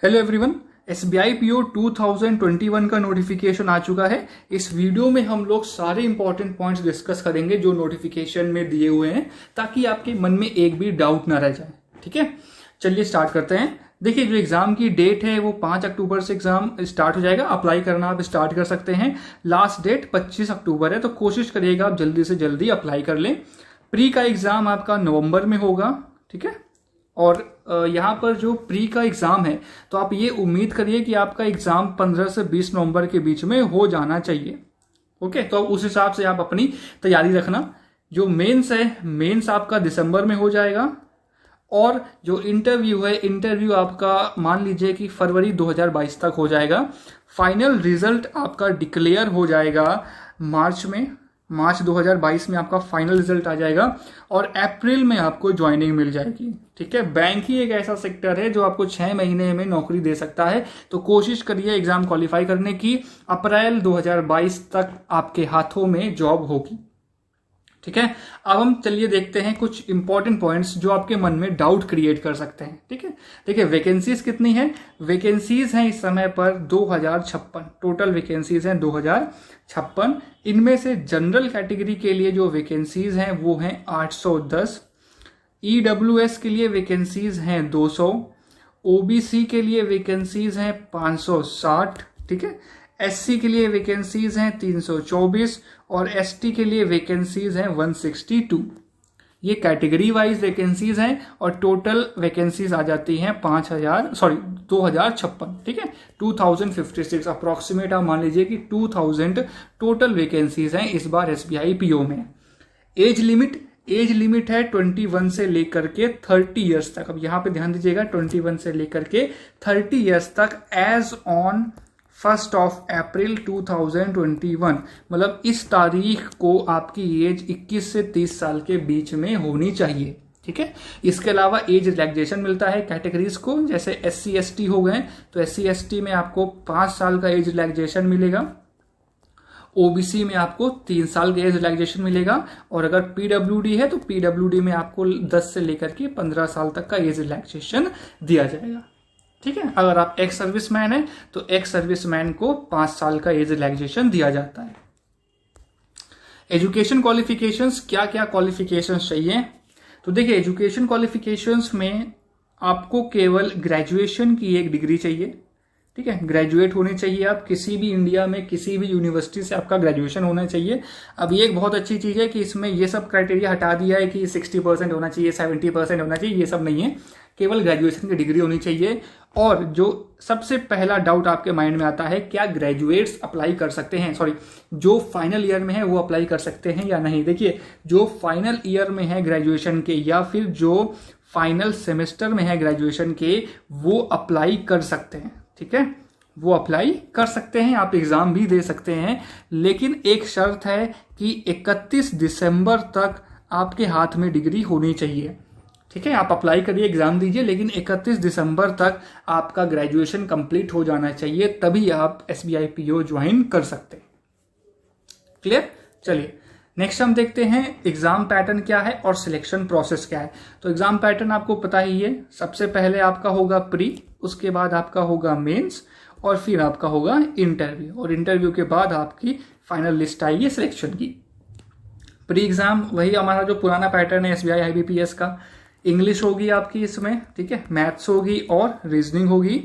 Hello everyone, SBI PO 2021 का notification आ चुका है। इस वीडियो में हम लोग सारे इंपॉर्टेंट पॉइंट्स डिस्कस करेंगे जो नोटिफिकेशन में दिए हुए हैं, ताकि आपके मन में एक भी डाउट ना रह जाए। ठीक है, चलिए स्टार्ट करते हैं। देखिए, जो एग्जाम की डेट है वो 5 अक्टूबर से एग्जाम स्टार्ट हो जाएगा। अप्लाई करना आप स्टार्ट कर सकते हैं। लास्ट डेट 25 अक्टूबर है, तो कोशिश करिएगा आप जल्दी से जल्दी अप्लाई कर लें। प्री का एग्जाम आपका नवंबर में होगा। ठीक है, और यहाँ पर जो प्री का एग्जाम है, तो आप ये उम्मीद करिए कि आपका एग्जाम 15 से 20 नवंबर के बीच में हो जाना चाहिए। ओके, तो उस हिसाब से आप अपनी तैयारी रखना। जो मेंस है, मेंस आपका दिसंबर में हो जाएगा। और जो इंटरव्यू है, इंटरव्यू आपका मान लीजिए कि फरवरी 2022 तक हो जाएगा। फाइनल रिजल्ट आपका डिक्लेयर हो जाएगा मार्च 2022 में आपका फाइनल रिजल्ट आ जाएगा, और अप्रैल में आपको ज्वाइनिंग मिल जाएगी। ठीक है, बैंक ही एक ऐसा सेक्टर है जो आपको 6 महीने में नौकरी दे सकता है, तो कोशिश करिए एग्जाम क्वालिफाई करने की। अप्रैल 2022 तक आपके हाथों में जॉब होगी। ठीक है, अब हम चलिए देखते हैं कुछ इंपॉर्टेंट पॉइंट्स जो आपके मन में डाउट क्रिएट कर सकते हैं। ठीक है, देखिए वैकेंसीज कितनी है। वैकेंसीज हैं इस समय पर 2056, टोटल वैकेंसीज हैं 2056। इनमें से जनरल कैटेगरी के लिए जो वैकेंसीज हैं वो हैं 810, ईडब्ल्यूएस के लिए वैकेंसीज हैं 200, ओबीसी के लिए वैकेंसीज हैं 560। ठीक है, एससी के लिए वैकेंसीज हैं 324 और एसटी के लिए वैकेंसीज हैं 162। ये कैटेगरी वाइज वैकेंसीज हैं, और टोटल वैकेंसीज आ जाती हैं 2056। ठीक है, 2056 अप्रोक्सीमेट आप मान लीजिए कि 2000 टोटल वैकेंसीज हैं इस बार एसबीआई पीओ में। एज लिमिट है 21 से लेकर के 30 ईयर्स तक। अब यहां पे ध्यान दीजिएगा, 21 से लेकर के 30 ईयर्स तक एज ऑन 1 अप्रैल 2021, मतलब इस तारीख को आपकी एज 21 से 30 साल के बीच में होनी चाहिए। ठीक है, इसके अलावा एज रिलैक्सेशन मिलता है कैटेगरीज को, जैसे SC ST हो गए, तो SC ST में आपको 5 साल का एज रिलैक्सेशन मिलेगा। ओबीसी में आपको 3 साल का एज रिलैक्सेशन मिलेगा, और अगर पीडब्ल्यूडी है तो पीडब्ल्यूडी में आपको 10 से लेकर के 15 साल तक का एज रिलैक्सेशन दिया जाएगा। ठीक है, अगर आप एक्स सर्विसमैन है तो एक्स सर्विसमैन को 5 साल का एज रिलैक्सेशन दिया जाता है। एजुकेशन क्वालिफिकेशंस, क्या क्या क्वालिफिकेशंस चाहिए, तो देखिए एजुकेशन क्वालिफिकेशंस में आपको केवल ग्रेजुएशन की एक डिग्री चाहिए। ठीक है, ग्रेजुएट होने चाहिए आप, किसी भी इंडिया में किसी भी यूनिवर्सिटी से आपका ग्रेजुएशन होना चाहिए। अब ये एक बहुत अच्छी चीज है कि इसमें ये सब क्राइटेरिया हटा दिया है कि 60% होना चाहिए, 70% होना चाहिए, ये सब नहीं है। केवल ग्रेजुएशन की डिग्री होनी चाहिए। और जो सबसे पहला डाउट आपके माइंड में आता है, क्या ग्रेजुएट्स अप्लाई कर सकते हैं, जो फाइनल ईयर में है वो अप्लाई कर सकते हैं या नहीं। देखिए, जो फाइनल ईयर में है ग्रेजुएशन के, या फिर जो फाइनल सेमेस्टर में है ग्रेजुएशन के, वो अप्लाई कर सकते हैं। ठीक है, वो अप्लाई कर सकते हैं, आप एग्जाम भी दे सकते हैं, लेकिन एक शर्त है कि 31 दिसंबर तक आपके हाथ में डिग्री होनी चाहिए। ठीक है, आप अप्लाई करिए, एग्जाम दीजिए, लेकिन 31 दिसंबर तक आपका ग्रेजुएशन कंप्लीट हो जाना चाहिए, तभी आप एसबीआई पीओ ज्वाइन कर सकते हैं। क्लियर, चलिए नेक्स्ट हम देखते हैं एग्जाम पैटर्न क्या है और सिलेक्शन प्रोसेस क्या है। तो एग्जाम पैटर्न आपको पता ही है, सबसे पहले आपका होगा प्री, उसके बाद आपका होगा मेंस, और फिर आपका होगा इंटरव्यू, और इंटरव्यू के बाद आपकी फाइनल लिस्ट आएगी सिलेक्शन की। प्री एग्जाम वही हमारा जो पुराना पैटर्न है एसबीआई आईबीपीएस का। इंग्लिश होगी आपकी इसमें, ठीक है, मैथ्स होगी और रीजनिंग होगी।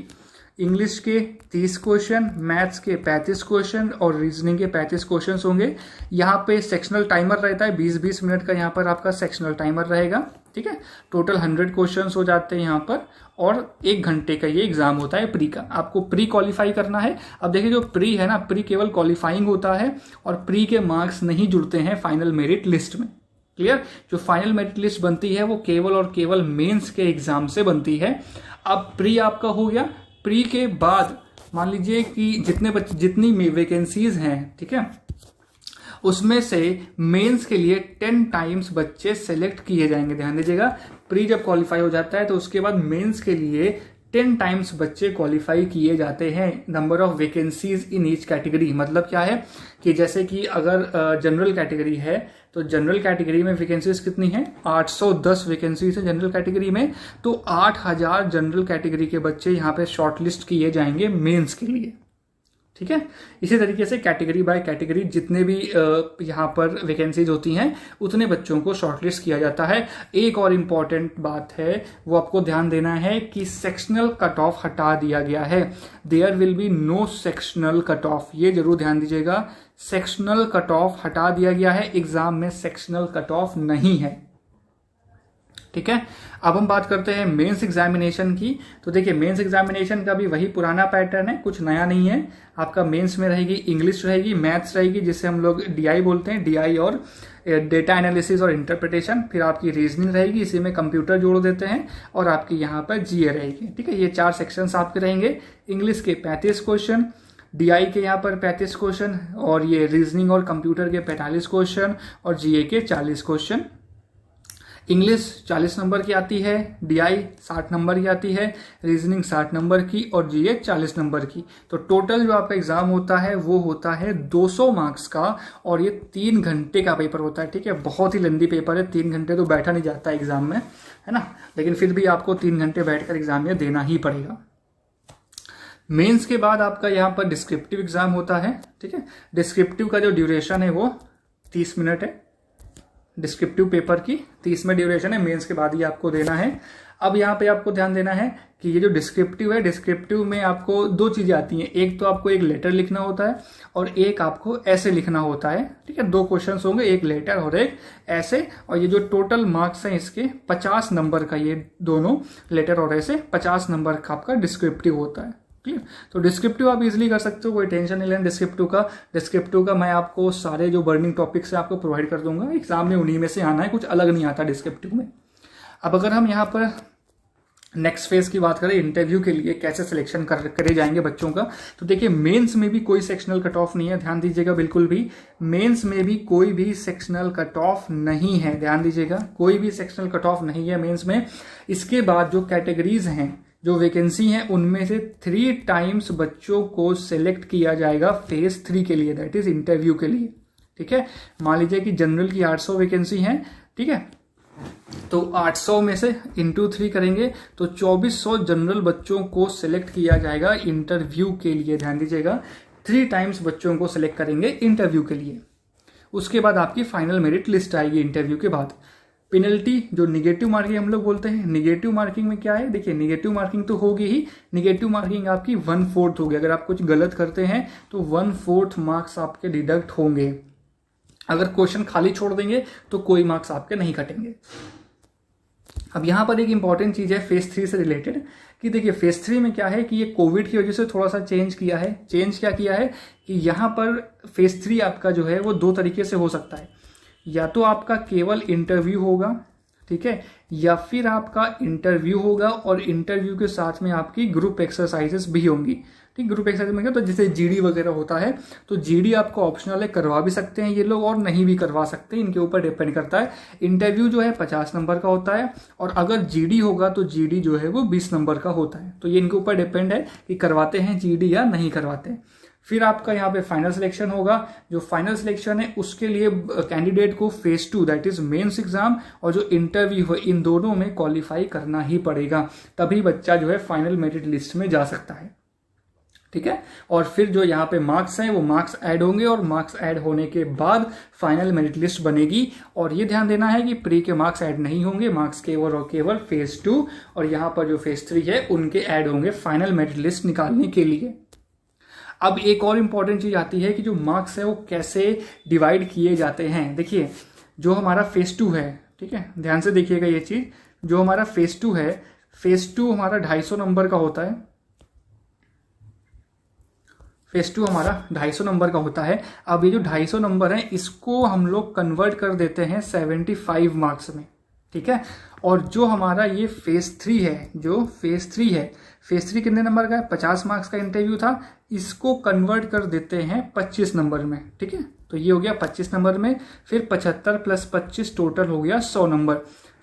इंग्लिश के 30 क्वेश्चन, मैथ्स के 35 क्वेश्चन और रीजनिंग के 35 क्वेश्चन होंगे। यहाँ पे सेक्शनल टाइमर रहता है, 20-20 मिनट का यहाँ पर आपका सेक्शनल टाइमर रहेगा। ठीक है, टोटल 100 क्वेश्चंस हो जाते हैं यहाँ पर, और 1 घंटे का ये एग्जाम होता है प्री का। आपको प्री क्वालिफाई करना है। अब देखिए, जो प्री है ना, प्री केवल क्वालिफाइंग होता है, और प्री के मार्क्स नहीं जुड़ते हैं फाइनल मेरिट लिस्ट में। क्लियर, जो फाइनल मेरिट लिस्ट बनती है वो केवल और केवल मेंस के एग्जाम से बनती है। अब प्री आपका हो गया। प्री के बाद मान लीजिए कि जितनी वैकेंसीज हैं, ठीक है, उसमें से मेंस के लिए 10 टाइम्स बच्चे सेलेक्ट किए जाएंगे। ध्यान दीजिएगा, प्री जब क्वालिफाई हो जाता है तो उसके बाद मेंस के लिए 10 टाइम्स बच्चे क्वालिफाई किए जाते हैं। Number of vacancies in each category, मतलब क्या है कि जैसे कि अगर जनरल कैटेगरी है तो जनरल कैटेगरी में वैकेंसीज कितनी है, 810 वैकेंसीज है जनरल कैटेगरी में। तो 8000 जनरल कैटेगरी के बच्चे यहाँ पे शॉर्टलिस्ट किए जाएंगे मेंस के लिए, ठीक है। इसी तरीके से कैटेगरी बाय कैटेगरी जितने भी यहाँ पर वैकेंसीज होती हैं उतने बच्चों को शॉर्टलिस्ट किया जाता है। एक और इम्पॉर्टेंट बात है वो आपको ध्यान देना है कि सेक्शनल कट ऑफ हटा दिया गया है। There will be no sectional cut off, ये जरूर ध्यान दीजिएगा। सेक्शनल कट ऑफ हटा दिया गया है, एग्जाम में सेक्शनल कट ऑफ नहीं है, ठीक है। अब हम बात करते हैं मेंस एग्जामिनेशन की। तो देखिए मेंस एग्जामिनेशन का भी वही पुराना पैटर्न है, कुछ नया नहीं है। आपका मेंस में रहेगी इंग्लिश रहेगी, मैथ्स रहेगी जिसे हम लोग डीआई बोलते हैं, डीआई और डेटा एनालिसिस और इंटरप्रिटेशन। फिर आपकी रीजनिंग रहेगी, इसी में कंप्यूटर जोड़ देते हैं, और आपकी यहाँ पर जीए रहेगी, ठीक है। ये 4 सेक्शंस आपके रहेंगे। इंग्लिश के 35 क्वेश्चन, डीआई के यहाँ पर 35 क्वेश्चन, और ये रीजनिंग और कंप्यूटर के 45 क्वेश्चन, और जीए के 40 क्वेश्चन। इंग्लिश 40 नंबर की आती है, डीआई 60 नंबर की आती है, रीजनिंग 60 नंबर की, और जीए 40 नंबर की। तो टोटल जो आपका एग्जाम होता है वो होता है 200 मार्क्स का, और ये 3 घंटे का पेपर होता है, ठीक है। बहुत ही लंबी पेपर है, 3 घंटे तो बैठा नहीं जाता एग्जाम में, है ना। लेकिन फिर भी आपको 3 घंटे बैठकर एग्जाम में देना ही पड़ेगा। मेंस के बाद आपका यहाँ पर डिस्क्रिप्टिव एग्जाम होता है, ठीक है। डिस्क्रिप्टिव का जो ड्यूरेशन है वो 30 मिनट है। डिस्क्रिप्टिव पेपर की 30 मिनट ड्यूरेशन है, मेंस के बाद ही आपको देना है। अब यहाँ पे आपको ध्यान देना है कि ये जो डिस्क्रिप्टिव है, डिस्क्रिप्टिव में आपको 2 चीजें आती हैं। एक तो आपको एक लेटर लिखना होता है, और एक आपको ऐसे लिखना होता है, ठीक है। 2 क्वेश्चंस होंगे, एक लेटर और एक ऐसे। और ये जो टोटल मार्क्स हैं इसके 50 नंबर का, ये दोनों लेटर और ऐसे 50 नंबर का आपका डिस्क्रिप्टिव होता है, क्लियर। तो डिस्क्रिप्टिव आप इजीली कर सकते हो, कोई टेंशन नहीं लेना डिस्क्रिप्टिव का मैं आपको सारे जो बर्निंग टॉपिक्स है आपको प्रोवाइड कर दूंगा। एग्जाम में उन्हीं में से आना है, कुछ अलग नहीं आता डिस्क्रिप्टिव में। अब अगर हम यहाँ पर नेक्स्ट फेज की बात करें, इंटरव्यू के लिए कैसे सिलेक्शन करे जाएंगे बच्चों का, तो देखिए मेंस में भी कोई सेक्शनल कट ऑफ नहीं है, ध्यान दीजिएगा बिल्कुल भी। मेंस में भी कोई भी सेक्शनल कट ऑफ नहीं है, ध्यान दीजिएगा, कोई भी सेक्शनल कट ऑफ नहीं है मेंस में। इसके बाद जो कैटेगरीज हैं, जो वैकेंसी है, उनमें से 3 टाइम्स बच्चों को सिलेक्ट किया जाएगा फेज 3 के लिए, दैट इज इंटरव्यू के लिए, ठीक है। मान लीजिए कि जनरल की 800 वैकेंसी है, ठीक है। तो 800 में से इंटू 3 करेंगे तो 2400 जनरल बच्चों को सिलेक्ट किया जाएगा इंटरव्यू के लिए, ध्यान दीजिएगा। 3 टाइम्स बच्चों को सिलेक्ट करेंगे इंटरव्यू के लिए। उसके बाद आपकी फाइनल मेरिट लिस्ट आएगी इंटरव्यू के बाद। पेनल्टी जो निगेटिव मार्किंग हम लोग बोलते हैं, निगेटिव मार्किंग में क्या है, देखिए निगेटिव मार्किंग तो होगी ही। निगेटिव मार्किंग आपकी 1/4 होगी। अगर आप कुछ गलत करते हैं तो 1/4 मार्क्स आपके डिडक्ट होंगे। अगर क्वेश्चन खाली छोड़ देंगे तो कोई मार्क्स आपके नहीं कटेंगे। अब यहां पर एक इंपॉर्टेंट चीज है फेज 3 से रिलेटेड, कि देखिए फेज 3 में क्या है कि ये कोविड की वजह से थोड़ा सा चेंज किया है। चेंज क्या किया है कि यहां पर फेज 3 आपका जो है वो 2 तरीके से हो सकता है। या तो आपका केवल इंटरव्यू होगा, ठीक है, या फिर आपका इंटरव्यू होगा और इंटरव्यू के साथ में आपकी ग्रुप एक्सरसाइजेस भी होंगी, ठीक। ग्रुप एक्सरसाइज में क्या, तो जैसे जीडी वगैरह होता है, तो जीडी आपको ऑप्शनल है, करवा भी सकते हैं ये लोग और नहीं भी करवा सकते, इनके ऊपर डिपेंड करता है। इंटरव्यू जो है 50 नंबर का होता है, और अगर जीडी होगा तो जीडी जो है वो 20 नंबर का होता है। तो ये इनके ऊपर डिपेंड है कि करवाते हैं जीडी या नहीं करवाते। फिर आपका यहाँ पे फाइनल सिलेक्शन होगा। जो फाइनल सिलेक्शन है उसके लिए कैंडिडेट को phase 2 that is mains exam और जो इंटरव्यू है, इन दोनों में क्वालिफाई करना ही पड़ेगा, तभी बच्चा जो है फाइनल मेरिट लिस्ट में जा सकता है, ठीक है। और फिर जो यहाँ पे मार्क्स हैं वो मार्क्स ऐड होंगे, और मार्क्स ऐड होने के बाद फाइनल मेरिट लिस्ट बनेगी। और ये ध्यान देना है कि प्री के मार्क्स ऐड नहीं होंगे, मार्क्स केवल और केवल फेज 2 और यहाँ पर जो फेज 3 है उनके ऐड होंगे फाइनल मेरिट लिस्ट निकालने के लिए। अब एक और इंपॉर्टेंट चीज आती है कि जो मार्क्स है वो कैसे डिवाइड किए जाते हैं। देखिए जो हमारा फेज 2 है, ठीक है, ध्यान से देखिएगा ये चीज, जो हमारा फेज 2 है, फेज 2 हमारा 250 नंबर का होता है। फेज 2 हमारा 250 नंबर का होता है। अब ये जो 250 नंबर है इसको हम लोग कन्वर्ट कर देते हैं 75 मार्क्स में, ठीक है। और जो हमारा ये फेज 3 है, जो फेज 3 है, फेज 3 कितने नंबर का है, 50 मार्क्स का इंटरव्यू था, इसको कन्वर्ट कर देते हैं 25 नंबर में, ठीक है। तो ये हो गया 25 नंबर में, फिर 75 + 25 टोटल हो गया 100 नंबर।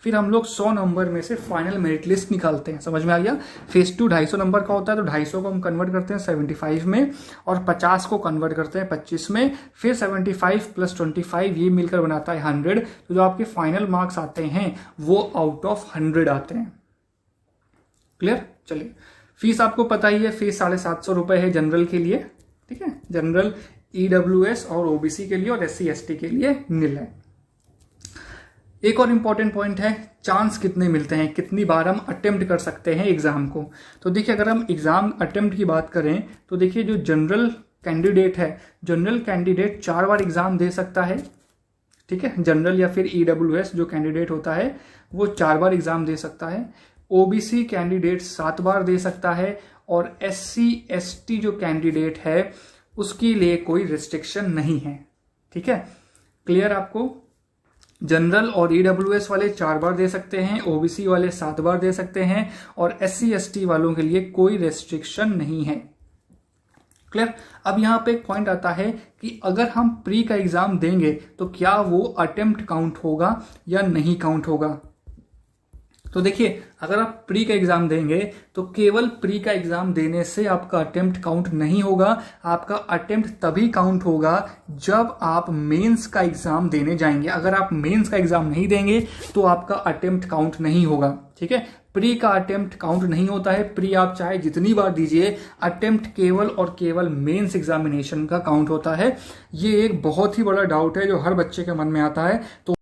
फिर हम लोग 100 नंबर में से फाइनल मेरिट लिस्ट निकालते हैं। समझ में आ गया। फेज 2 250 नंबर का होता है, तो 250 को हम कन्वर्ट करते हैं 75 में और 50 को कन्वर्ट करते हैं 25 में, फिर 75 + 25 ये मिलकर बनाता है 100। तो जो आपके फाइनल मार्क्स आते हैं वो आउट ऑफ 100 आते हैं। क्लियर। चलिए, फीस आपको पता ही है, फीस 750 रुपए है जनरल के लिए, ठीक है। जनरल, EWS और OBC के लिए और SC ST के लिए निल है। एक और इंपॉर्टेंट पॉइंट है, चांस कितने मिलते हैं, कितनी बार हम अटेम्प्ट कर सकते हैं एग्जाम को। तो देखिए, अगर हम एग्जाम अटेम्प्ट की बात करें तो देखिए, जो जनरल कैंडिडेट है, जनरल कैंडिडेट 4 बार एग्जाम दे सकता है, ठीक है। जनरल या फिर EWS जो कैंडिडेट होता है वो 4 बार एग्जाम दे सकता है। OBC कैंडिडेट 7 बार दे सकता है और SC ST जो कैंडिडेट है उसके लिए कोई रिस्ट्रिक्शन नहीं है, ठीक है। क्लियर आपको। जनरल और EWS वाले 4 बार दे सकते हैं, OBC वाले 7 बार दे सकते हैं और SC ST वालों के लिए कोई रेस्ट्रिक्शन नहीं है। क्लियर। अब यहां पे एक पॉइंट आता है कि अगर हम प्री का एग्जाम देंगे तो क्या वो अटेम्प्ट काउंट होगा या नहीं काउंट होगा। तो देखिए, अगर आप प्री का एग्जाम देंगे तो केवल प्री का एग्जाम देने से आपका अटेम्प्ट काउंट नहीं होगा। आपका अटेम्प्ट तभी काउंट होगा जब आप मेंस का एग्जाम देने जाएंगे। अगर आप मेंस का एग्जाम नहीं देंगे तो आपका अटेम्प्ट काउंट नहीं होगा, ठीक है। प्री का अटेम्प्ट काउंट नहीं होता है। प्री आप चाहे जितनी बार दीजिए, अटेम्प्ट केवल और केवल मेंस एग्जामिनेशन का काउंट होता है। ये एक बहुत ही बड़ा डाउट है जो हर बच्चे के मन में आता है। तो